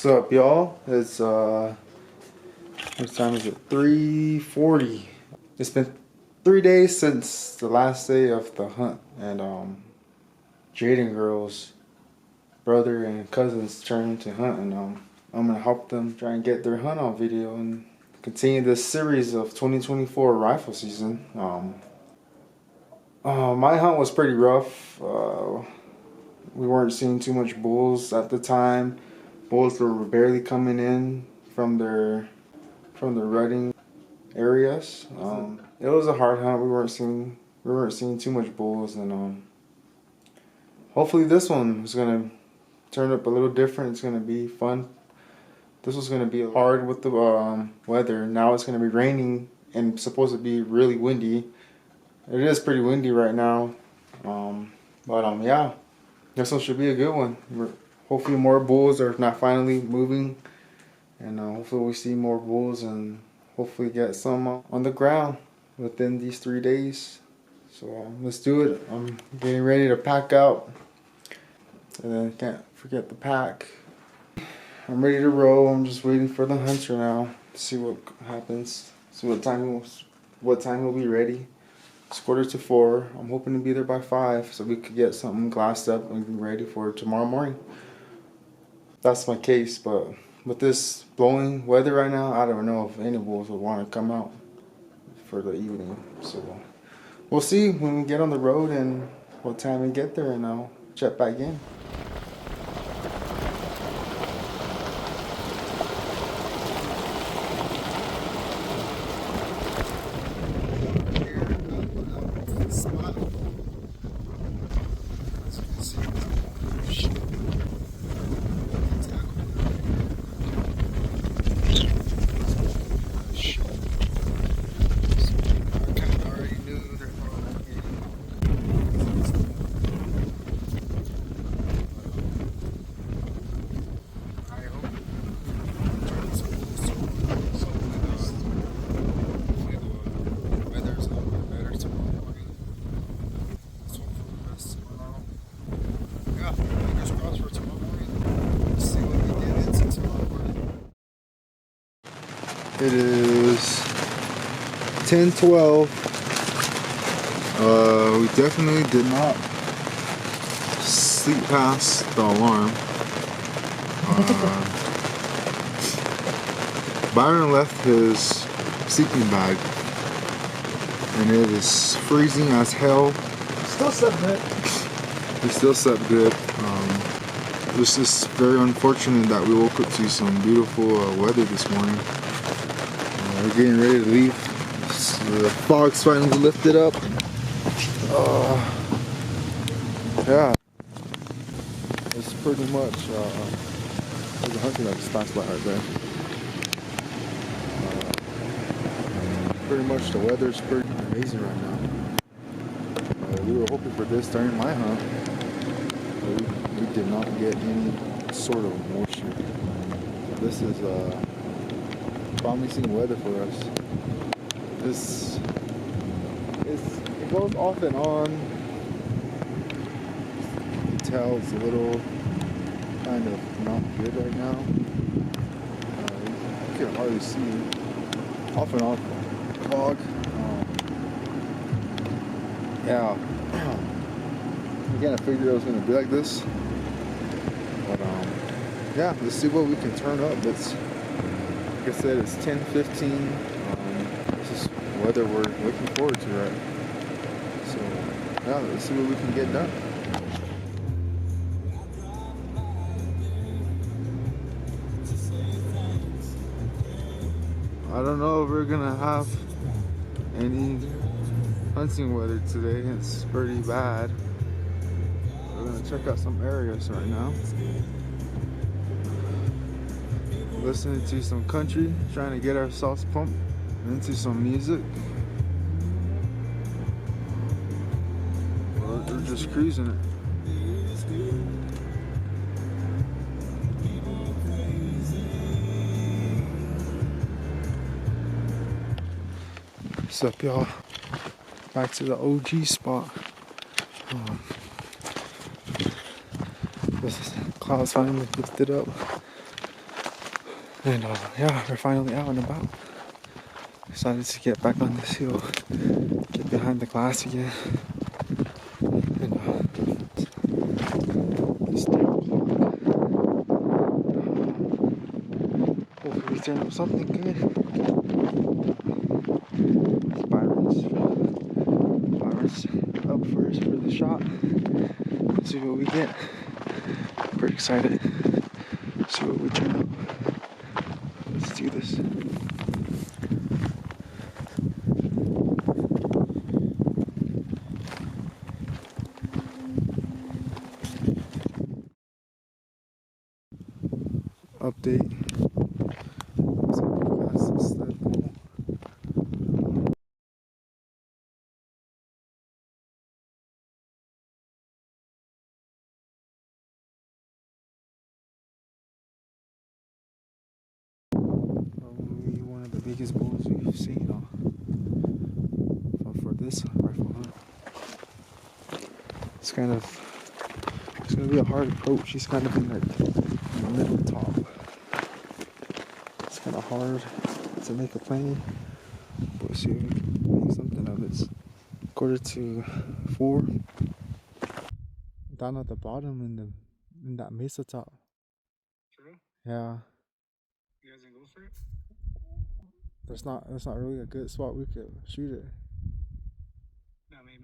What's up, y'all? It's what time is it? 3:40. It's been 3 days since the last day of the hunt, and Jaden girl's brother and cousins turned to hunt, and I'm gonna help them try and get their hunt on video and continue this series of 2024 rifle season. My hunt was pretty rough. We weren't seeing too much bulls at the time. Bulls were barely coming in from their rutting areas. It was a hard hunt. We weren't seeing too much bulls, and hopefully this one is gonna turn up a little different. It's gonna be fun. This was gonna be hard with the weather. Now it's gonna be raining and supposed to be really windy. It is pretty windy right now, but yeah, this one should be a good one. Hopefully more bulls are not finally moving, and hopefully we see more bulls and hopefully get some on the ground within these 3 days. So let's do it. I'm getting ready to pack out, and then can't forget the pack. I'm ready to roll. I'm just waiting for the hunter now to see what happens. See what time he'll be ready. It's 3:45. I'm hoping to be there by 5 so we could get something glassed up and be ready for tomorrow morning. That's my case, but with this blowing weather right now, I don't know if any bulls would want to come out for the evening. So we'll see when we get on the road and what time we get there, and I'll check back in. It is 10:12. We definitely did not sleep past the alarm. Byron left his sleeping bag, and it is freezing as hell. Still slept good. He still slept good. It's just very unfortunate that we woke up to some beautiful weather this morning. We're getting ready to leave. The fog's finally lifted up. Yeah. It's pretty much, there's a hunting that just passed by right there. Pretty much the weather's pretty amazing right now. We were hoping for this during my hunt, but we did not get any sort of moisture. This is promising weather for us. It goes off and on. You can tell it's a little kind of not good right now. You can hardly see off and on fog. Yeah. Again, I figured it was going to be like this, but yeah, let's see what we can turn up. Like I said, it's 10:15. This is weather we're looking forward to, right? So, yeah, let's see what we can get done. I don't know if we're gonna have any hunting weather today. It's pretty bad. We're gonna check out some areas right now. Listening to some country, trying to get ourselves pumped into some music. We're just cruising it. What's up, y'all? Back to the OG spot. This clouds finally lifted up. And yeah, we're finally out and about. Decided to get back on this hill, get behind the glass again, and just hopefully turn up something good. Byron's up first for the shot. Let's see what we get. Pretty excited. See what we turn up. Let's do this. Update. Probably one of the biggest bulls we've seen for this rifle hunt. It's gonna be a hard approach. He's kind of in the middle top. It's kind of hard to make a plane, but we'll see if we can make something of it. 3:45. Down at the bottom in that mesa top. True? Yeah. You guys gonna go for it? That's not really a good spot we could shoot it. No, man,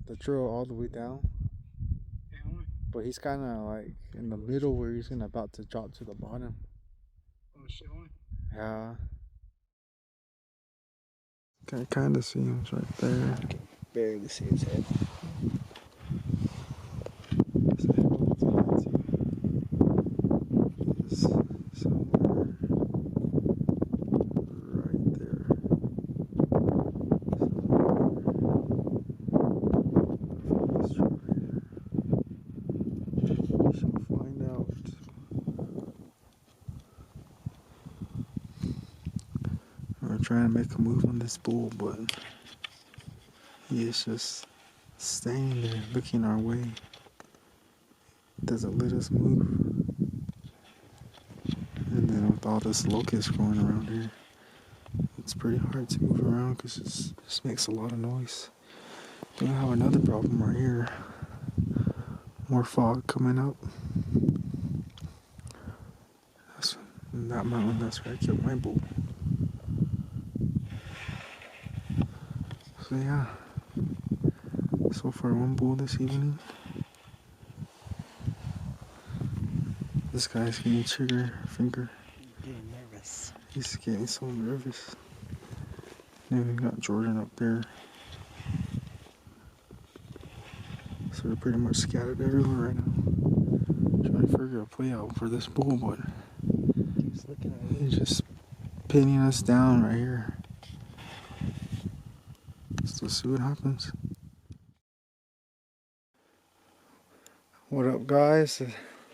The trail all the way down. Yeah, But he's kind of like in the middle where he's about to drop to the bottom. oh shit, Yeah. Can kind of see him right there. I can barely see his head. He's somewhere right there. Let's try. We shall find out. We're trying to make a move on this bull, but he is just standing there looking our way. Doesn't let us move. And then with all this locust growing around here, it's pretty hard to move around because it just makes a lot of noise. Then we have another problem right here. More fog coming up. That's that mountain, that's where I killed my bull. So yeah. So far one bull this evening. This guy's getting trigger finger. Getting nervous. He's getting so nervous. Then we got Jordan up there. So we're pretty much scattered everywhere right now. Trying to figure a play out for this bull, but Keeps looking at me. he's just pinning us down right here. So see what happens. What up, guys?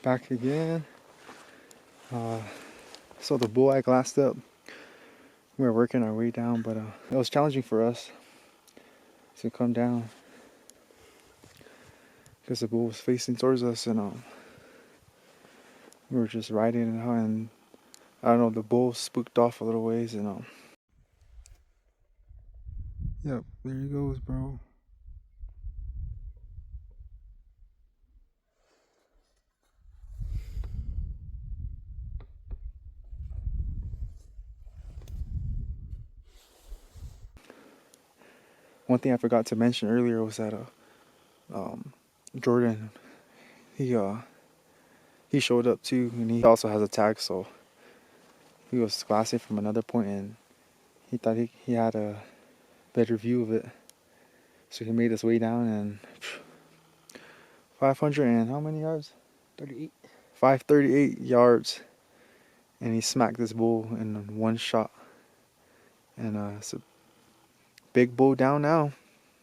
Back again. So the bull I glassed up. We were working our way down, but it was challenging for us to come down because the bull was facing towards us, and we were just riding it out, and I don't know, the bull spooked off a little ways, and yep, there he goes, bro. One thing I forgot to mention earlier was that Jordan, he showed up too, and he also has a tag, so he was glassing from another point, and he thought he had a better view of it, so he made his way down, and 500 and how many yards? 38. 538 yards, and he smacked this bull in one shot, and it's a big bull down now.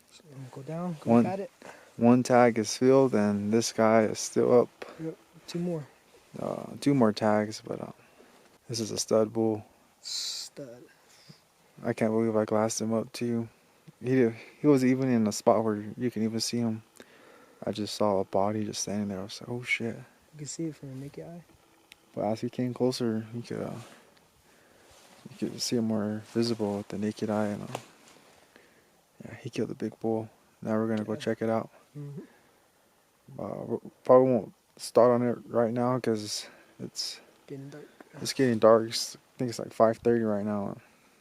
So go down, go at it. One tag is filled, and this guy is still up. Yep, 2 more. 2 more tags, but this is a stud bull. Stud. I can't believe I glassed him up too. He was even in a spot where you can even see him. I just saw a body just standing there. I was like, oh shit. You can see it from the naked eye. But as he came closer, you could see him more visible with the naked eye. And yeah, he killed a big bull. Now we're gonna go check it out. Mm-hmm. We probably won't start on it right now because it's Getting dark. it's getting dark. I think it's like 5:30 right now.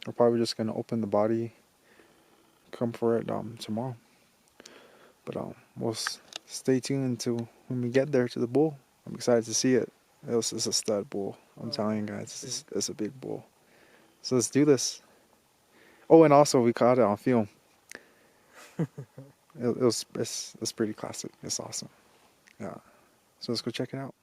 We're probably just gonna open the body, come for it tomorrow. But we'll stay tuned until when we get there to the bull. I'm excited to see it. It's a stud bull. I'm telling you guys, it's a big bull. So let's do this. Oh, and also we caught it on film. It's pretty classic. It's awesome. Yeah. So let's go check it out.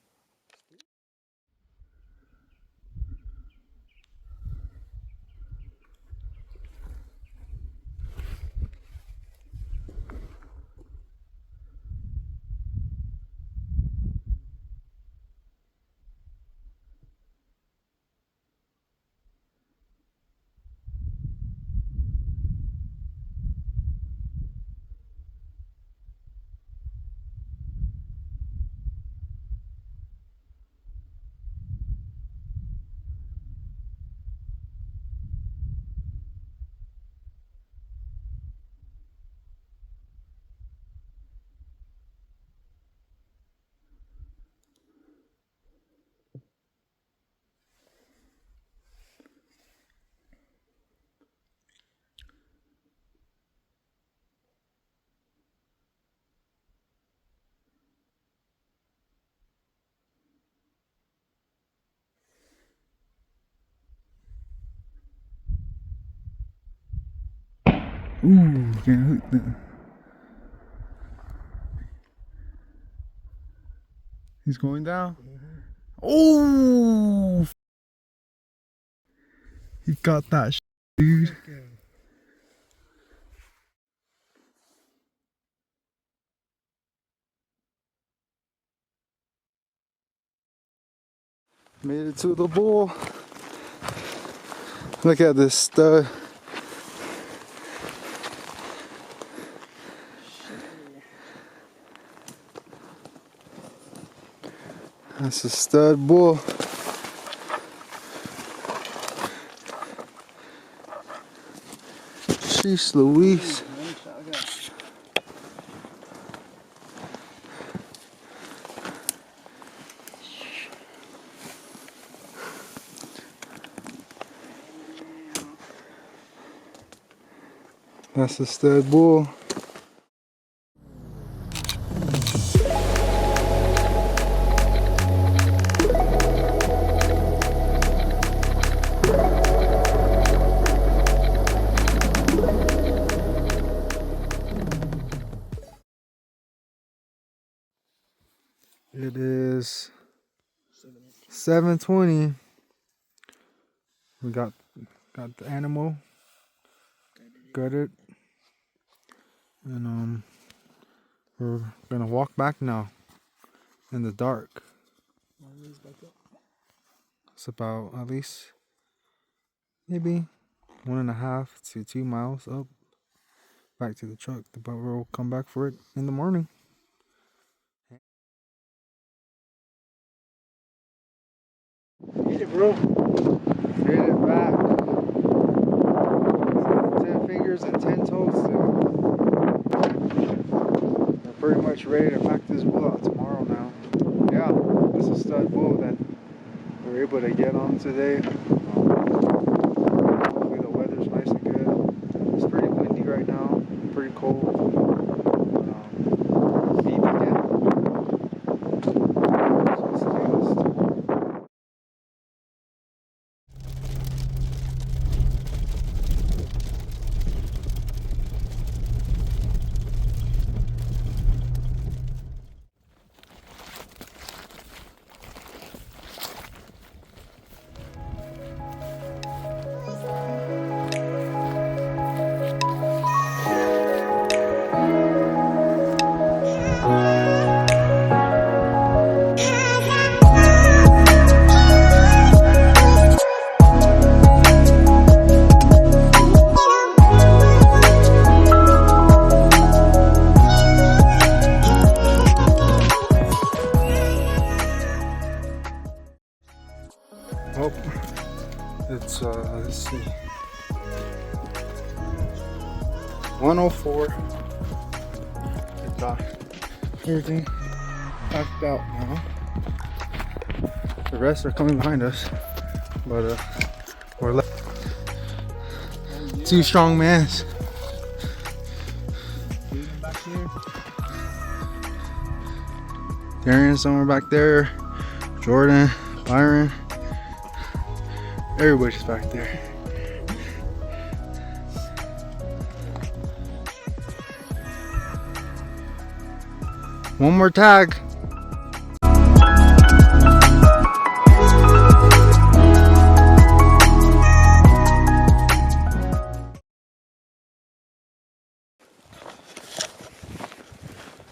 Ooh, can't hook that. He's going down. Oh, he got that dude. Made it to the bull. Look at this stud. That's a stud bull. Sheesh Louise. That's a stud bull. It is 7:20. We got the animal gutted, and we're gonna walk back now in the dark. It's about at least maybe 1.5 to 2 miles up back to the truck, but we'll come back for it in the morning. Hit it, bro. Hit it back. 10 fingers and 10 toes. We're pretty much ready to pack this bull out tomorrow now. Yeah, this is a stud bull that we're able to get on today. Hopefully the weather's nice and good. It's pretty windy right now, pretty cold. Oh, it's let's see, 104. We got everything packed out now. The rest are coming behind us, but we're left. Two strong mans. Darian somewhere back there. Jordan, Byron. Everybody's back there. One more tag.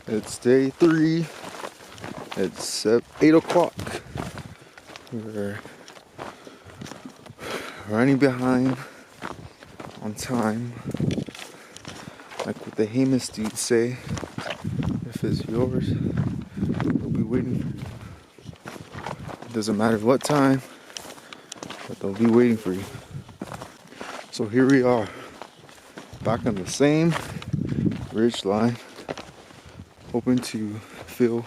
It's day 3. It's 8 o'clock. We're running behind on time. Like what the Hamas dudes say. If it's yours, they'll be waiting for you. It doesn't matter what time, but they'll be waiting for you. So here we are, back on the same ridge line, hoping to fill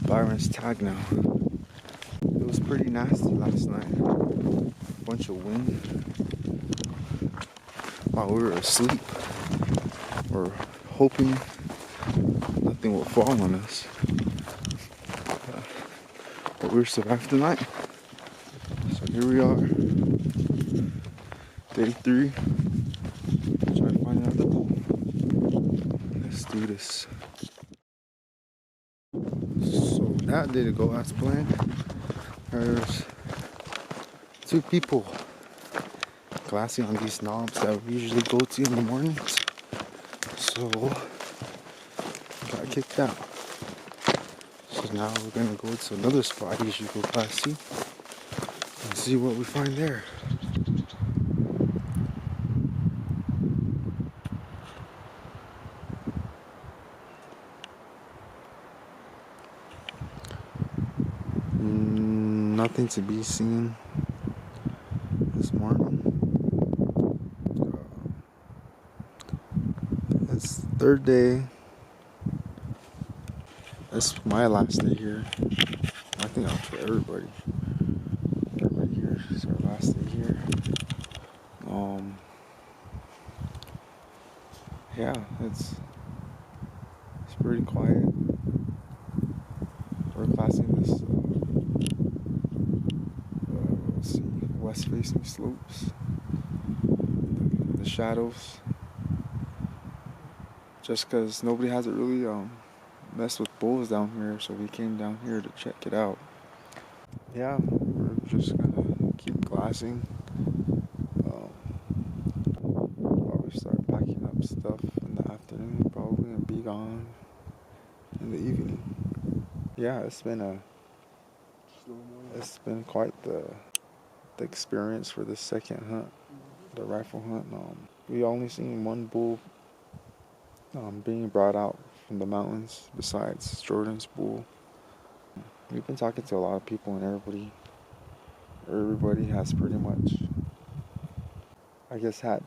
Byron's tag now. It was pretty nasty last night. A bunch of wind while we were asleep. We're hoping nothing will fall on us. But we survived the night. So here we are. Day 3. Trying to find another pool. Let's do this. So that didn't go as planned. There's 2 people glassing on these knobs that we usually go to in the mornings. So got kicked out. So now we're gonna go to another spot I usually go glassing and see what we find there. Nothing to be seen this morning. It's the 3rd day. It's my last day here. I think that's for everybody. Everybody here. It's our last day here. Yeah, it's pretty quiet. We're classing this let's see, west facing slopes. The shadows. Just because nobody hasn't really messed with bulls down here, so we came down here to check it out. Yeah, we're just gonna keep glassing. Probably start packing up stuff in the afternoon, probably, and be gone in the evening. Yeah, it's been quite the experience for the second hunt, the rifle hunt. We only seen one bull being brought out from the mountains besides Jordan's bull. We've been talking to a lot of people, and everybody has pretty much, I guess, had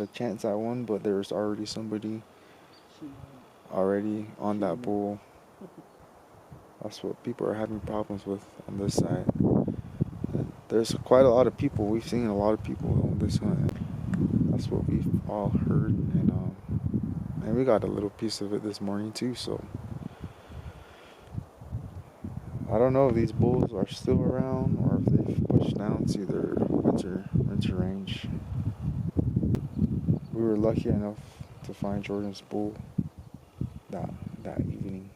a chance at one, but there's already somebody already on that bull. That's what people are having problems with on this side. And there's quite a lot of people. We've seen a lot of people on this hunt. That's what we've all heard, and we got a little piece of it this morning too. So I don't know if these bulls are still around or if they've pushed down to their winter range. We were lucky enough to find Jordan's bull that evening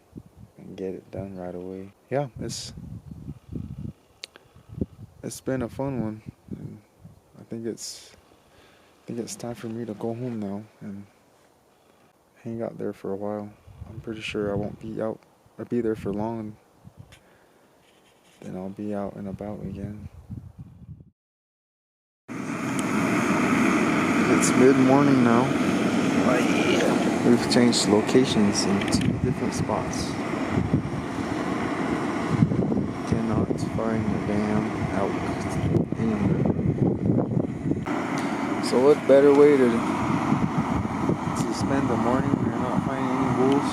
and get it done right away. Yeah, it's been a fun one, and I think it's time for me to go home now and hang out there for a while. I'm pretty sure I won't be out or be there for long. Then I'll be out and about again. It's mid-morning now. We've changed locations in 2 different spots. Cannot find the damn elk. So what better way to spend the morning when you're not finding any wolves?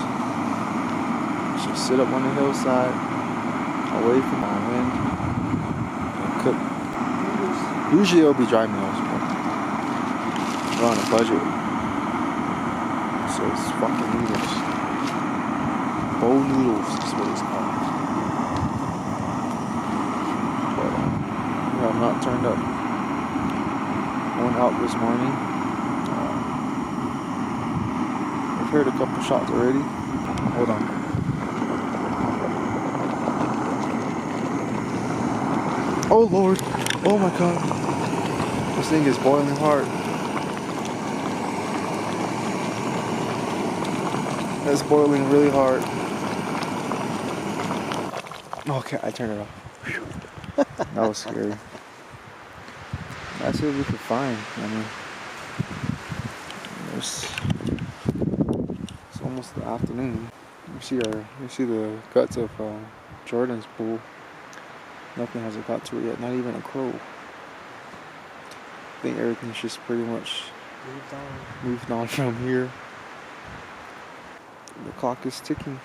Just sit up on the hillside, away from the wind, and cook. Usually it'll be dry meals, but we're on a budget. So it's fucking noodles. Bowl noodles is what it's called. But yeah, I'm not turned up. Went out this morning. I've heard a couple shots already. Hold on. Oh Lord! Oh my God! This thing is boiling hard. It's boiling really hard. Okay, I turned it off. Whew. That was scary. That's what we could find. I mean, it's almost the afternoon. You see the guts of Jordan's pool. Nothing hasn't got to it yet. Not even a crow. I think everything's just pretty much moved on from here. The clock is ticking.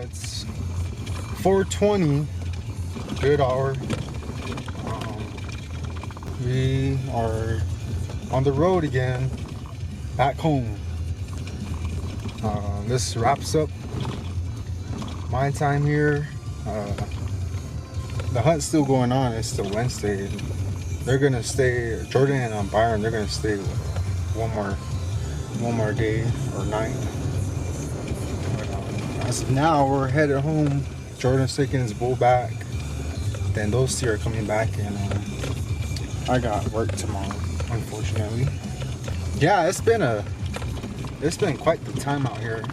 It's 4:20, good hour. We are on the road again, back home. This wraps up my time here. The hunt's still going on. It's still Wednesday. They're gonna stay. Jordan and Byron. They're gonna stay one more day or night. As of now, we're headed home. Jordan's taking his bull back. Then those two are coming back, and I got work tomorrow, unfortunately. Yeah, it's been quite the time out here.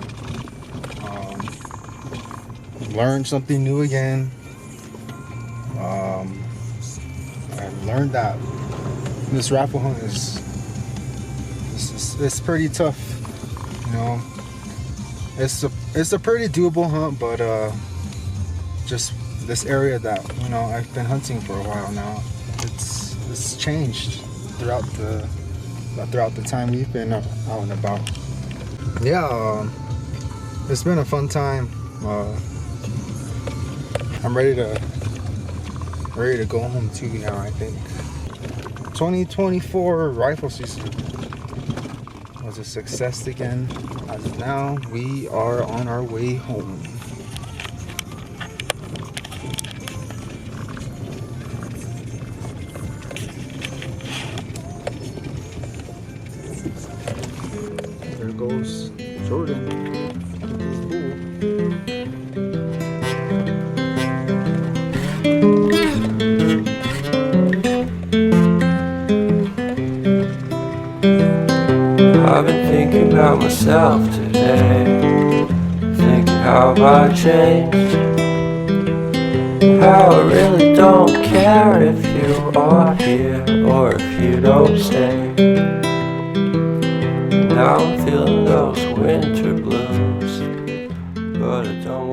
Learned something new again. I learned that this rifle hunt it's pretty tough. You know, it's a pretty doable hunt, but just this area that I've been hunting for a while now, it's changed throughout the time we've been out and about. Yeah, it's been a fun time. I'm ready to go home too now, I think. 2024 rifle season was a success again. As of now, we are on our way home. There goes Jordan. I've been thinking about myself today, thinking how I changed, how I really don't care if you are here or if you don't stay. Now I'm feeling those winter blues, but I don't